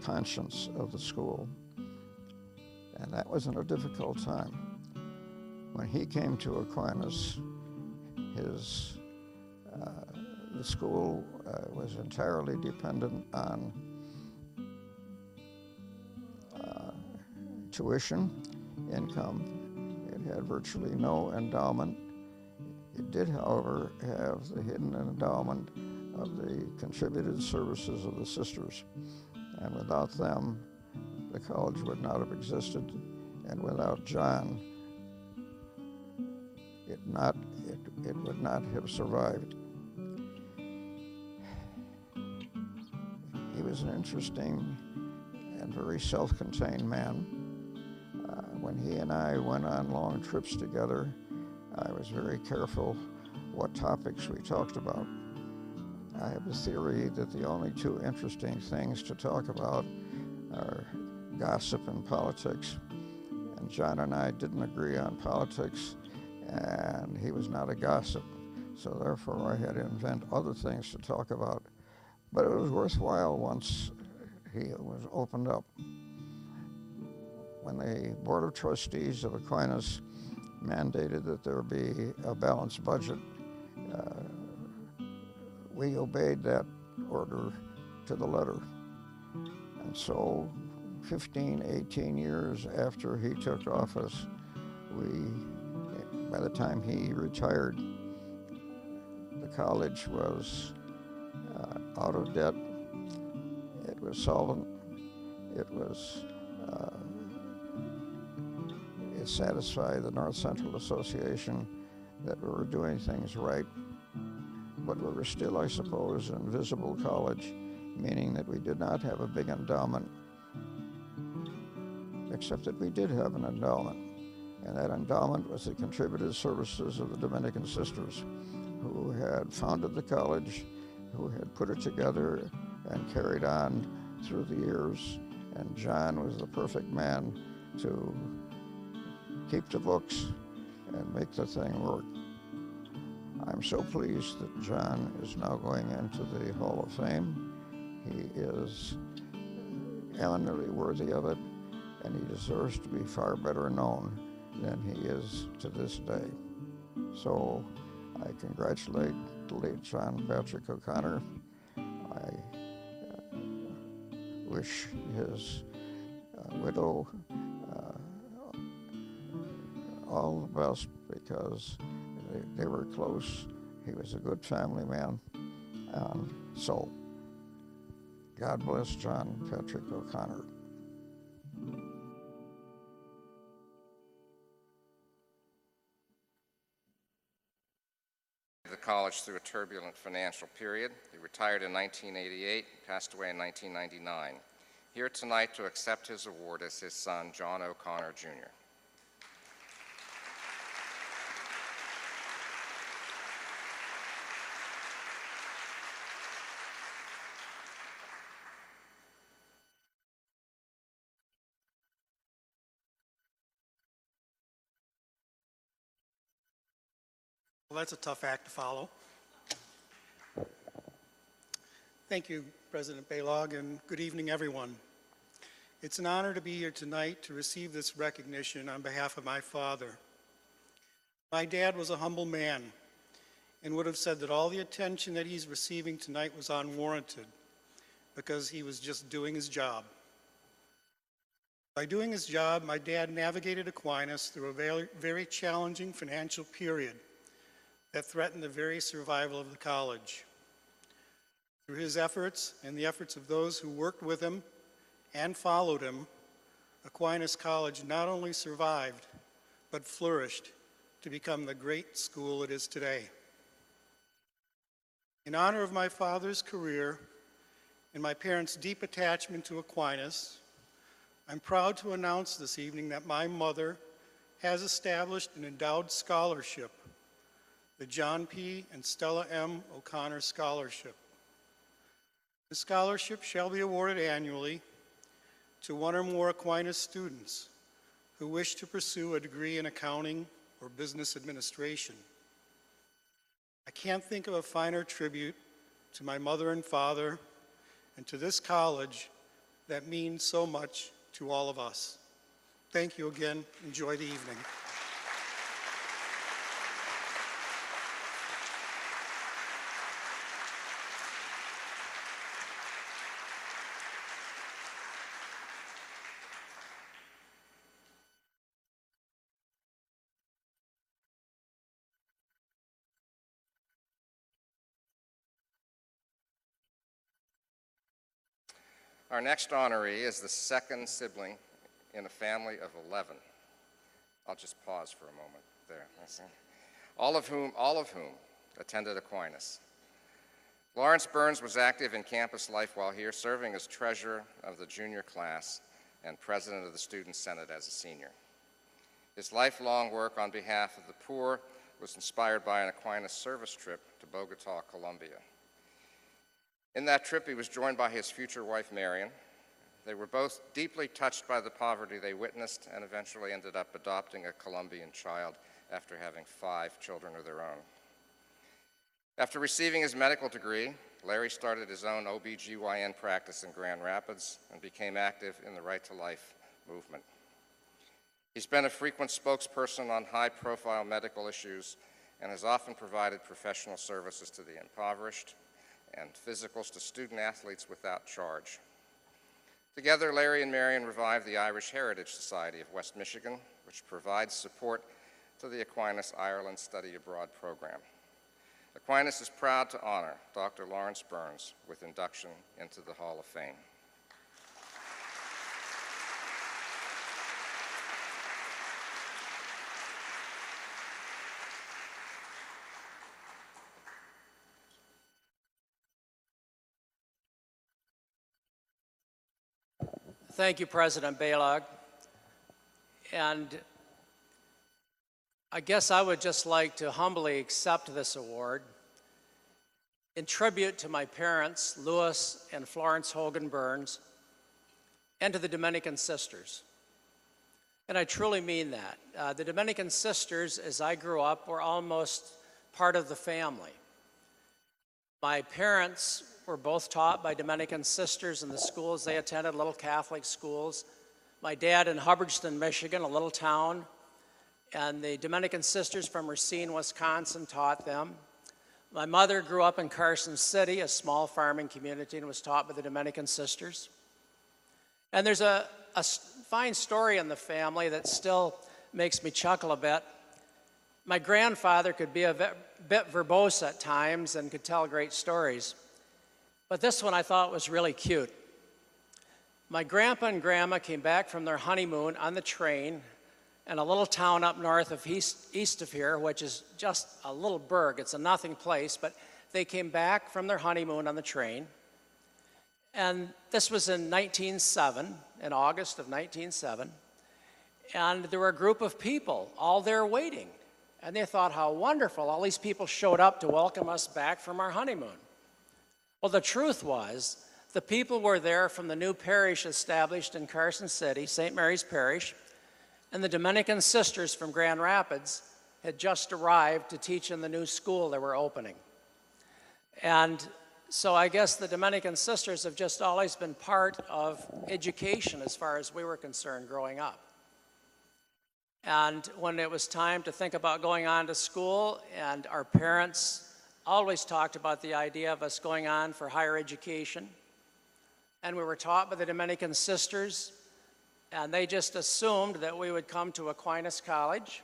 conscience of the school, and that was in a difficult time. When he came to Aquinas, the school was entirely dependent on tuition income. It had virtually no endowment. It did, however, have the hidden endowment of the contributed services of the sisters, and without them, the college would not have existed, and without John, it would not have survived. He was an interesting and very self-contained man. When he and I went on long trips together, I was very careful what topics we talked about. I have a theory that the only 2 interesting things to talk about are gossip and politics. And John and I didn't agree on politics, and he was not a gossip. So therefore, I had to invent other things to talk about. But it was worthwhile once he was opened up. When the Board of Trustees of Aquinas mandated that there be a balanced budget, we obeyed that order to the letter. And so 15, 18 years after he took office, by the time he retired, the college was out of debt, it was solvent, it satisfied the North Central Association that we were doing things right, but we were still, I suppose, an invisible college, meaning that we did not have a big endowment, except that we did have an endowment, and that endowment was the contributed services of the Dominican sisters who had founded the college, who had put it together and carried on through the years, and John was the perfect man to keep the books and make the thing work. I'm so pleased that John is now going into the Hall of Fame. He is eminently worthy of it, and he deserves to be far better known than he is to this day. So I congratulate the late John Patrick O'Connor. I wish his widow all the best, because they were close. He was a good family man. So God bless John Patrick O'Connor. The college through a turbulent financial period. He retired in 1988, passed away in 1999. Here tonight to accept his award is his son, John O'Connor, Jr. Well, that's a tough act to follow. Thank you, President Baylog, and good evening, everyone. It's an honor to be here tonight to receive this recognition on behalf of my father. My dad was a humble man and would have said that all the attention that he's receiving tonight was unwarranted because he was just doing his job. By doing his job, my dad navigated Aquinas through a very, very challenging financial period that threatened the very survival of the college. Through his efforts and the efforts of those who worked with him and followed him, Aquinas College not only survived, but flourished to become the great school it is today. In honor of my father's career and my parents' deep attachment to Aquinas, I'm proud to announce this evening that my mother has established an endowed scholarship, the John P. and Stella M. O'Connor Scholarship. The scholarship shall be awarded annually to one or more Aquinas students who wish to pursue a degree in accounting or business administration. I can't think of a finer tribute to my mother and father and to this college that means so much to all of us. Thank you again. Enjoy the evening. Our next honoree is the second sibling in a family of 11. I'll just pause for a moment there. All of whom attended Aquinas. Lawrence Burns was active in campus life while here, serving as treasurer of the junior class and president of the Student Senate as a senior. His lifelong work on behalf of the poor was inspired by an Aquinas service trip to Bogota, Colombia. In that trip, he was joined by his future wife, Marion. They were both deeply touched by the poverty they witnessed and eventually ended up adopting a Colombian child after having 5 children of their own. After receiving his medical degree, Larry started his own OB/GYN practice in Grand Rapids and became active in the Right to Life movement. He's been a frequent spokesperson on high-profile medical issues and has often provided professional services to the impoverished and physicals to student athletes without charge. Together, Larry and Marion revived the Irish Heritage Society of West Michigan, which provides support to the Aquinas Ireland Study Abroad program. Aquinas is proud to honor Dr. Lawrence Burns with induction into the Hall of Fame. Thank you, President Baylog. And I guess I would just like to humbly accept this award in tribute to my parents, Louis and Florence Hogan Burns, and to the Dominican sisters. And I truly mean that. The Dominican sisters, as I grew up, were almost part of the family. My parents were both taught by Dominican sisters in the schools they attended, little Catholic schools. My dad in Hubbardston, Michigan, a little town, and the Dominican sisters from Racine, Wisconsin taught them. My mother grew up in Carson City, a small farming community, and was taught by the Dominican sisters. And there's a fine story in the family that still makes me chuckle a bit. My grandfather could be a bit verbose at times and could tell great stories. But this one I thought was really cute. My grandpa and grandma came back from their honeymoon on the train in a little town up north of east of here, which is just a little burg. It's a nothing place, but they came back from their honeymoon on the train. And this was in 1907, in August of 1907. And there were a group of people all there waiting. And they thought how wonderful, all these people showed up to welcome us back from our honeymoon. Well, the truth was, the people were there from the new parish established in Carson City, St. Mary's Parish, and the Dominican sisters from Grand Rapids had just arrived to teach in the new school they were opening. And so I guess the Dominican sisters have just always been part of education as far as we were concerned growing up. And when it was time to think about going on to school, and our parents always talked about the idea of us going on for higher education, and we were taught by the Dominican sisters, and they just assumed that we would come to Aquinas College,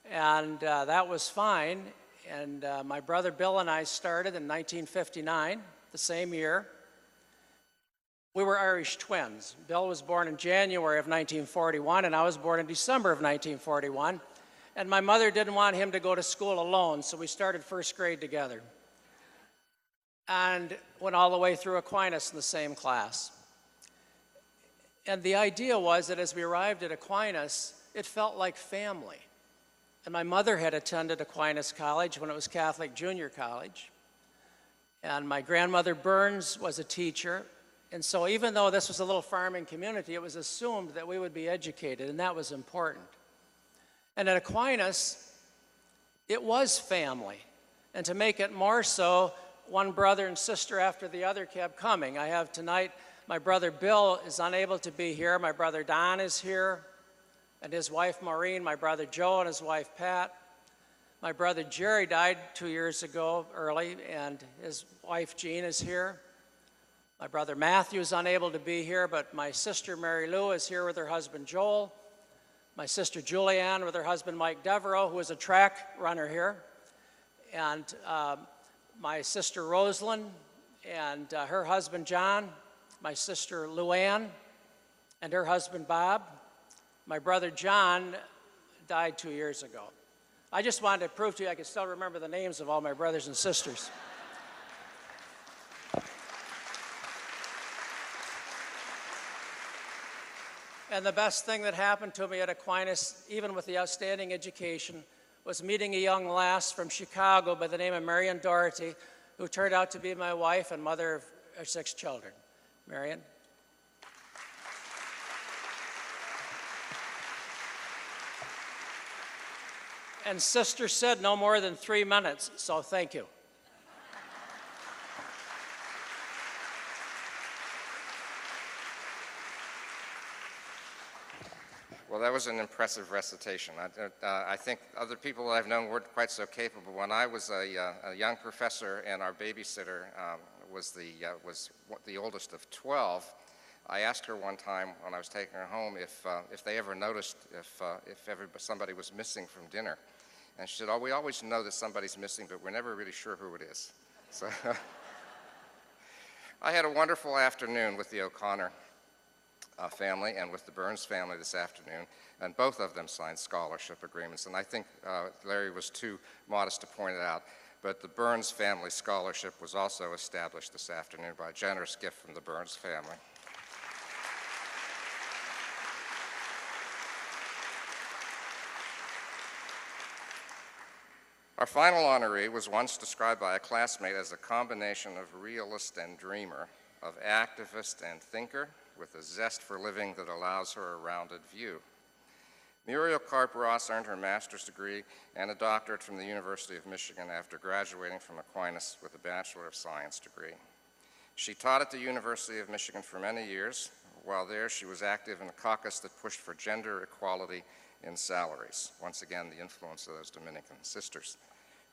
and that was fine. And my brother Bill and I started in 1959, the same year. We were Irish twins. Bill was born in January of 1941, and I was born in December of 1941. And my mother didn't want him to go to school alone, so we started first grade together. And went all the way through Aquinas in the same class. And the idea was that as we arrived at Aquinas, it felt like family. And my mother had attended Aquinas College when it was Catholic Junior College. And my grandmother Burns was a teacher. And so even though this was a little farming community, it was assumed that we would be educated, and that was important. And at Aquinas, it was family. And to make it more so, one brother and sister after the other kept coming. I have tonight, my brother Bill is unable to be here. My brother Don is here, and his wife Maureen, my brother Joe and his wife Pat. My brother Jerry died 2 years ago early, and his wife Jean is here. My brother Matthew is unable to be here, but my sister Mary Lou is here with her husband Joel. My sister Julianne with her husband Mike Devereaux, who is a track runner here. And my sister Rosalind and her husband John. My sister Luann and her husband Bob. My brother John died 2 years ago. I just wanted to prove to you I can still remember the names of all my brothers and sisters. And the best thing that happened to me at Aquinas, even with the outstanding education, was meeting a young lass from Chicago by the name of Marion Doherty, who turned out to be my wife and mother of 6 children. Marion? And sister said no more than 3 minutes, so thank you. Well, that was an impressive recitation. I think other people that I've known weren't quite so capable. When I was a young professor and our babysitter was the oldest of 12, I asked her one time when I was taking her home if they ever noticed if somebody was missing from dinner. And she said, "Oh, we always know that somebody's missing, but we're never really sure who it is." So I had a wonderful afternoon with the O'Connor family and with the Burns family this afternoon, and both of them signed scholarship agreements. And I think Larry was too modest to point it out, but the Burns family scholarship was also established this afternoon by a generous gift from the Burns family. Our final honoree was once described by a classmate as a combination of realist and dreamer, of activist and thinker, with a zest for living that allows her a rounded view. Muriel Karp-Ross earned her master's degree and a doctorate from the University of Michigan after graduating from Aquinas with a Bachelor of Science degree. She taught at the University of Michigan for many years. While there, she was active in a caucus that pushed for gender equality in salaries. Once again, the influence of those Dominican sisters.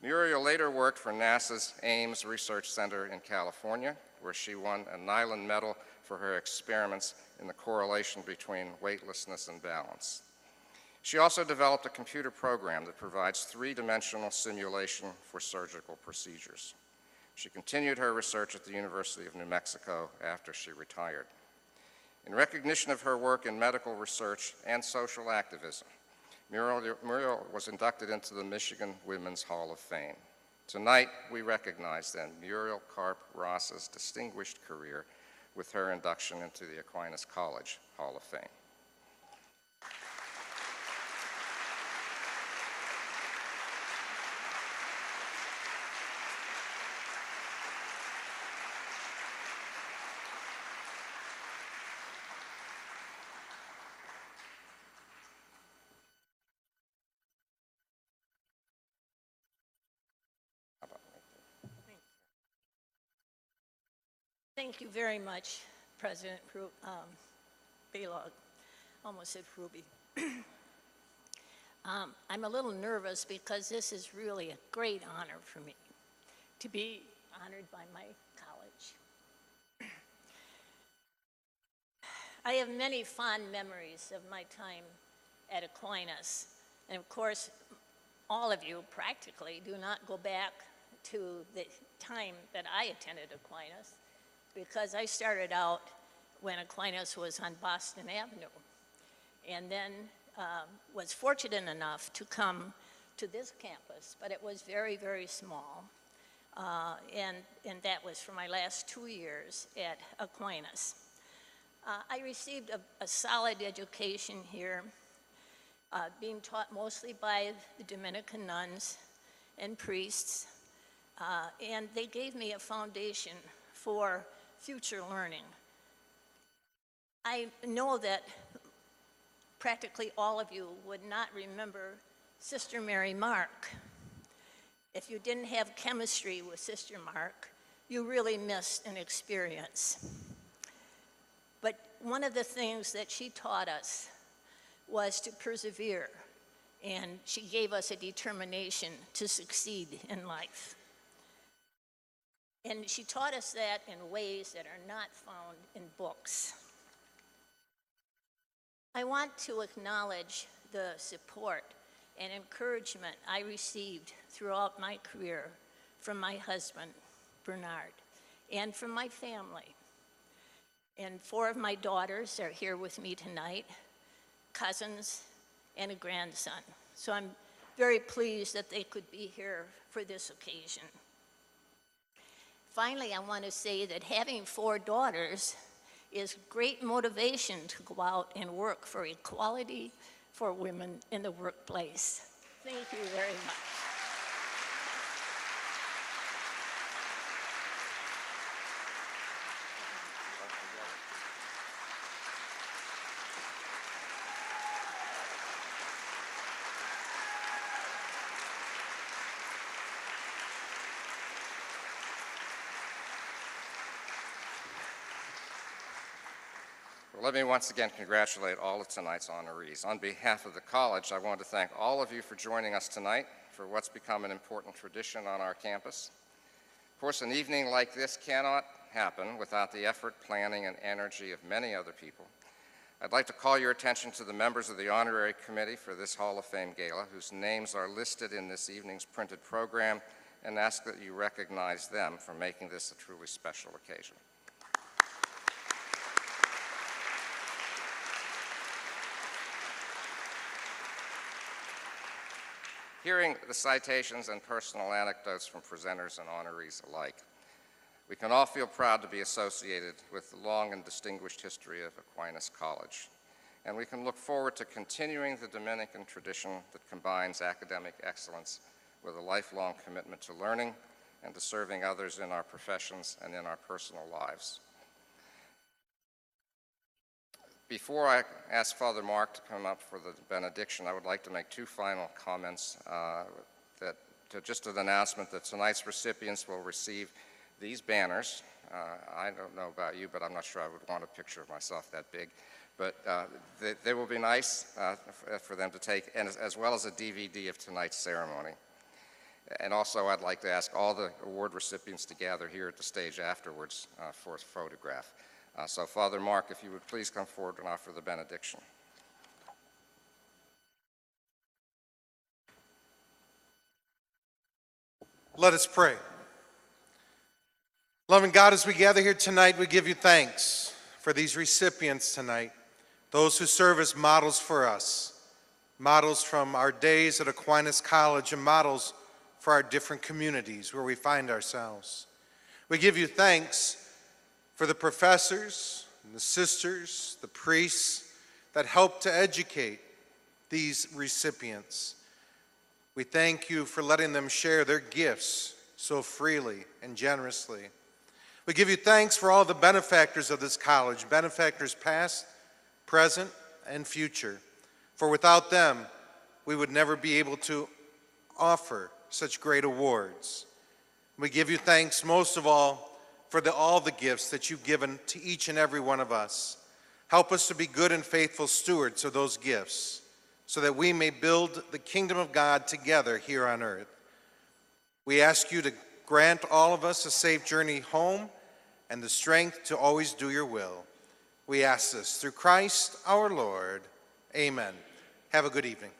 Muriel later worked for NASA's Ames Research Center in California, where she won a Nylund Medal for her experiments in the correlation between weightlessness and balance. She also developed a computer program that provides 3-dimensional simulation for surgical procedures. She continued her research at the University of New Mexico after she retired. In recognition of her work in medical research and social activism, Muriel was inducted into the Michigan Women's Hall of Fame. Tonight, we recognize then Muriel Karp-Ross's distinguished career with her induction into the Aquinas College Hall of Fame. Thank you very much, President Balog. Almost said Ruby. I'm a little nervous because this is really a great honor for me to be honored by my college. I have many fond memories of my time at Aquinas. And of course, all of you practically do not go back to the time that I attended Aquinas, because I started out when Aquinas was on Boston Avenue, and then was fortunate enough to come to this campus, but it was very, very small. And that was for my last 2 years at Aquinas. I received a solid education here, being taught mostly by the Dominican nuns and priests, and they gave me a foundation for future learning. I know that practically all of you would not remember Sister Mary Mark. If you didn't have chemistry with Sister Mark, you really missed an experience. But one of the things that she taught us was to persevere, and she gave us a determination to succeed in life. And she taught us that in ways that are not found in books. I want to acknowledge the support and encouragement I received throughout my career from my husband, Bernard, and from my family. And 4 of my daughters are here with me tonight, cousins and a grandson. So I'm very pleased that they could be here for this occasion. Finally, I want to say that having 4 daughters is great motivation to go out and work for equality for women in the workplace. Thank you very much. Let me once again congratulate all of tonight's honorees. On behalf of the college, I want to thank all of you for joining us tonight for what's become an important tradition on our campus. Of course, an evening like this cannot happen without the effort, planning, and energy of many other people. I'd like to call your attention to the members of the Honorary Committee for this Hall of Fame Gala, whose names are listed in this evening's printed program, and ask that you recognize them for making this a truly special occasion. Hearing the citations and personal anecdotes from presenters and honorees alike, we can all feel proud to be associated with the long and distinguished history of Aquinas College. And we can look forward to continuing the Dominican tradition that combines academic excellence with a lifelong commitment to learning and to serving others in our professions and in our personal lives. Before I ask Father Mark to come up for the benediction, I would like to make 2 final comments. Just an announcement that tonight's recipients will receive these banners. I don't know about you, but I'm not sure I would want a picture of myself that big. But they will be nice for them to take, and as well as a DVD of tonight's ceremony. And also, I'd like to ask all the award recipients to gather here at the stage afterwards for a photograph. So, Father Mark, if you would please come forward and offer the benediction. Let us pray. Loving God, as we gather here tonight, we give you thanks for these recipients tonight, those who serve as models for us, models from our days at Aquinas College and models for our different communities where we find ourselves. We give you thanks for the professors, and the sisters, the priests that help to educate these recipients. We thank you for letting them share their gifts so freely and generously. We give you thanks for all the benefactors of this college, benefactors past, present, and future. For without them, we would never be able to offer such great awards. We give you thanks most of all for all the gifts that you've given to each and every one of us. Help us to be good and faithful stewards of those gifts so that we may build the kingdom of God together here on earth. We ask you to grant all of us a safe journey home and the strength to always do your will. We ask this through Christ our Lord. Amen. Have a good evening.